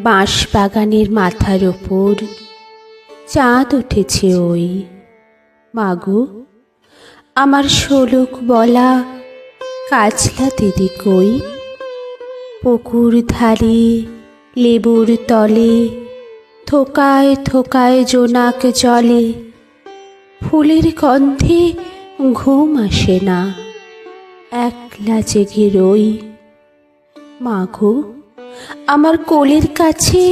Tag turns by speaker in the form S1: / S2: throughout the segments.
S1: বাঁশ বাগানের মাথার ওপর চাঁদ উঠেছে ওই। মাগো, আমার শোলক বলা কাজলা দিদি কই? পুকুর ধারে লেবুর তলে থোকায় থোকায় জোনাক জলে, ফুলের গন্ধে ঘুম আসে না, একলা জেগে রই। মাগো, আমার কোলের কাছে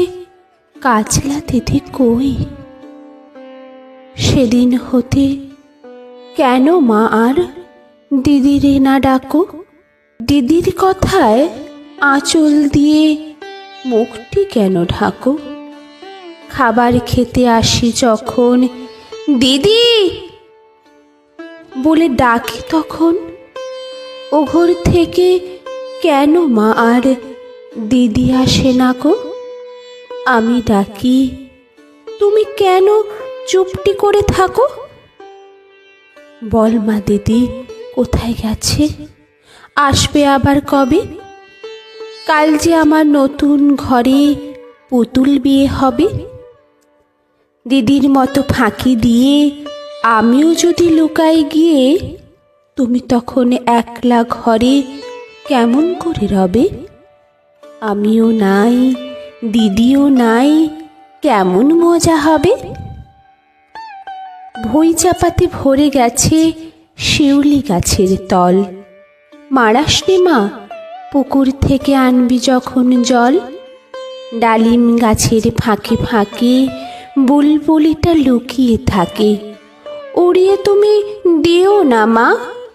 S1: কাজলা দিদি কই? সেদিন হতে কেন মা আর দিদিরে না ডাকো? দিদির কথায় আঁচল দিয়ে মুখটি কেন ঢাকো? খাবার খেতে আসি যখন দিদি বলে ডাকি, তখন ও ঘর থেকে কেন মা আর দিদি আসে না গো? আমি ডাকি, তুমি কেন চুপটি করে থাকো? বল মা, দিদি কোথায় গেছে? আসবে আবার কবে? কাল যে আমার নতুন ঘরে পুতুল বিয়ে হবে। দিদির মতো ফাঁকি দিয়ে আমিও যদি লুকাই গিয়ে, তুমি তখন একলা ঘরে কেমন করে রবে? আমিও নাই, দিদিও নাই, কেমন মজা হবে। ভই চাপাতে ভরে গেছে শিউলি গাছের তল। মারাসনি মা, পুকুর থেকে আনবি যখন জল। ডালিম গাছের ফাঁকে ফাঁকে বুলবুলিটা লুকিয়ে থাকে। উড়িয়ে তুমি দিও না মা,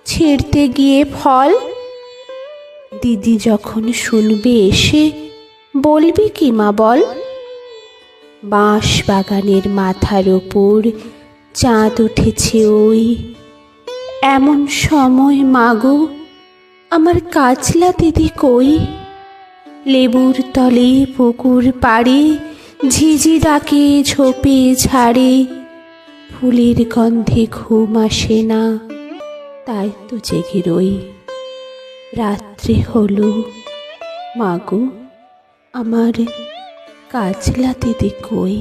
S1: ছিঁড়তে গিয়ে ফল। দিদি যখন শুনবে এসে বলবি কি মা বল? বাঁশ বাগানের মাথার ওপর চাঁদ উঠেছে ওই। এমন সময় মাগো, আমার কাজলা দিদি কই? লেবুর তলে পুকুর পাড়ে ঝিঝি ডাকে ঝোপে ঝাড়ে, ফুলের গন্ধে ঘুম আসে না, তাই তো জেগে রই। রাত্রি হলো, মাগো, আমার কাজলা দিদি কই?